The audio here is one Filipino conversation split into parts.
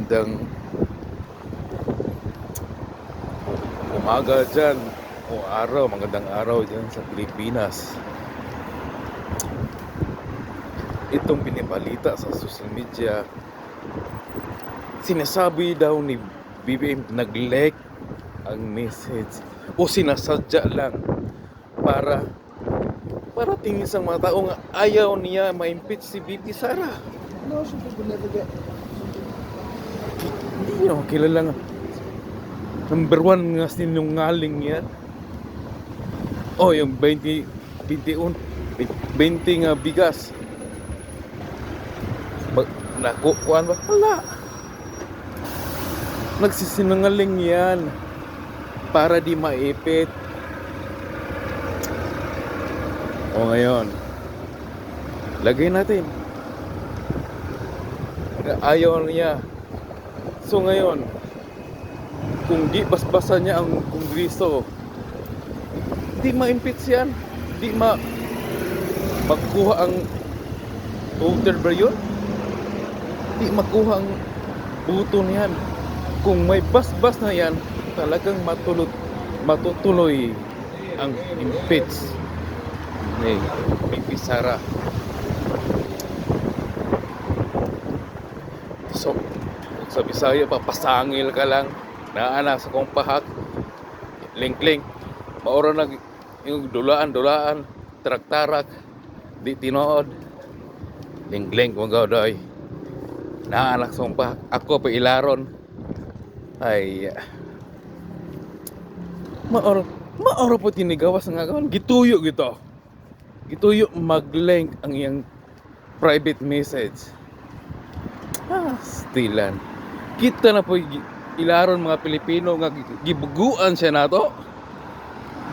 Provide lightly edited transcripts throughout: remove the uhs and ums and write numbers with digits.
Magandang umaga dyan o araw, magandang araw dyan sa Pilipinas. Itong pinibalita sa social media, sinasabi daw ni BBM nag-leak ang message o sinasadya lang para tingin sa mga taong ayaw niya ma-impeach si BP Sara. No, some people never get. Hindi nyo kilala nga. Number 1 nga sinungaling yan. Oh, yung 20 nga bigas. Nakukuhan ba? Wala. Nagsisinungaling yan para di maipit. O ngayon, lagay natin. Ayaw niya. So ngayon, kung di basbasan niya ang Kongreso, di ma-impeach yan. Di magkuha ang voter ba yun? Di makuha ang buto niyan. Kung may basbas na yan, talagang matutuloy ang impeach ni BP Sara. So, sa Bisaya, papasangil ka lang. Naana sa kong pahak. Link-link. Maura na yung dulaan, tarak-tarak. Di tinood. Link-link, mga doy. Naana sa kong pahak. Ako pa ilaron. Ay, maura po tinigawas nga kawan. Gituyo gito. Gituyo mag-link ang iyang private message. Stilan. Kita na po ilaron mga Pilipino nga gibuguan siya nato.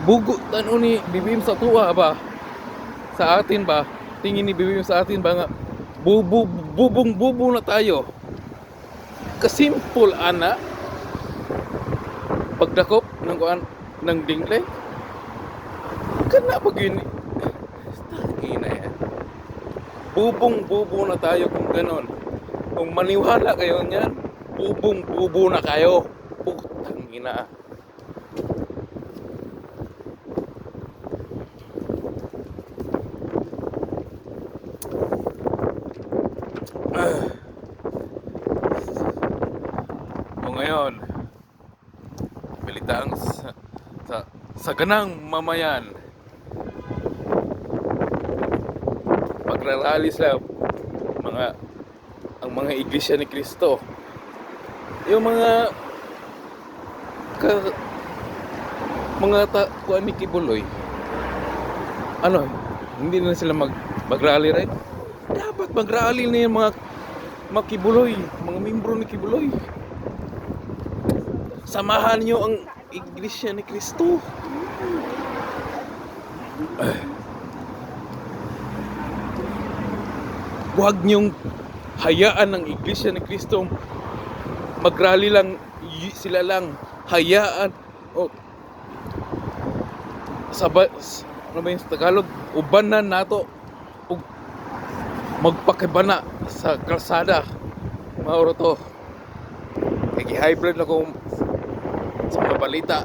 Bugo tano ni BBM sa tuwa ba? Sa atin ba? Tingin ni BBM sa atin ba nga bubong na tayo. Kasimple ana. Pagdakop ng kuan ng dingle. Kana pag yun. Ina yan. Bubong na tayo kung ganon. Kung maniwala kayo niyan, bubong na kayo. Putang ina. O ngayon, balita ang sa ganang mamayan. Magrarally sila ang mga iglesia ni Cristo. Yung mga kuan ni Kibuloy. Ano, hindi na sila magrally, right? Dapat magrally na yung mga Kibuloy, mga membro ni Kibuloy. Samahan niyo ang iglesia ni Cristo. Huwag niyong hayaan ng iglesia ni Cristo magrally lang sila lang. Hayaan ano ba yung Tagalog? Ubanan nato ug magpakibana sa kalsada. Mauro to. Kaya hybrid na kung sa mga balita.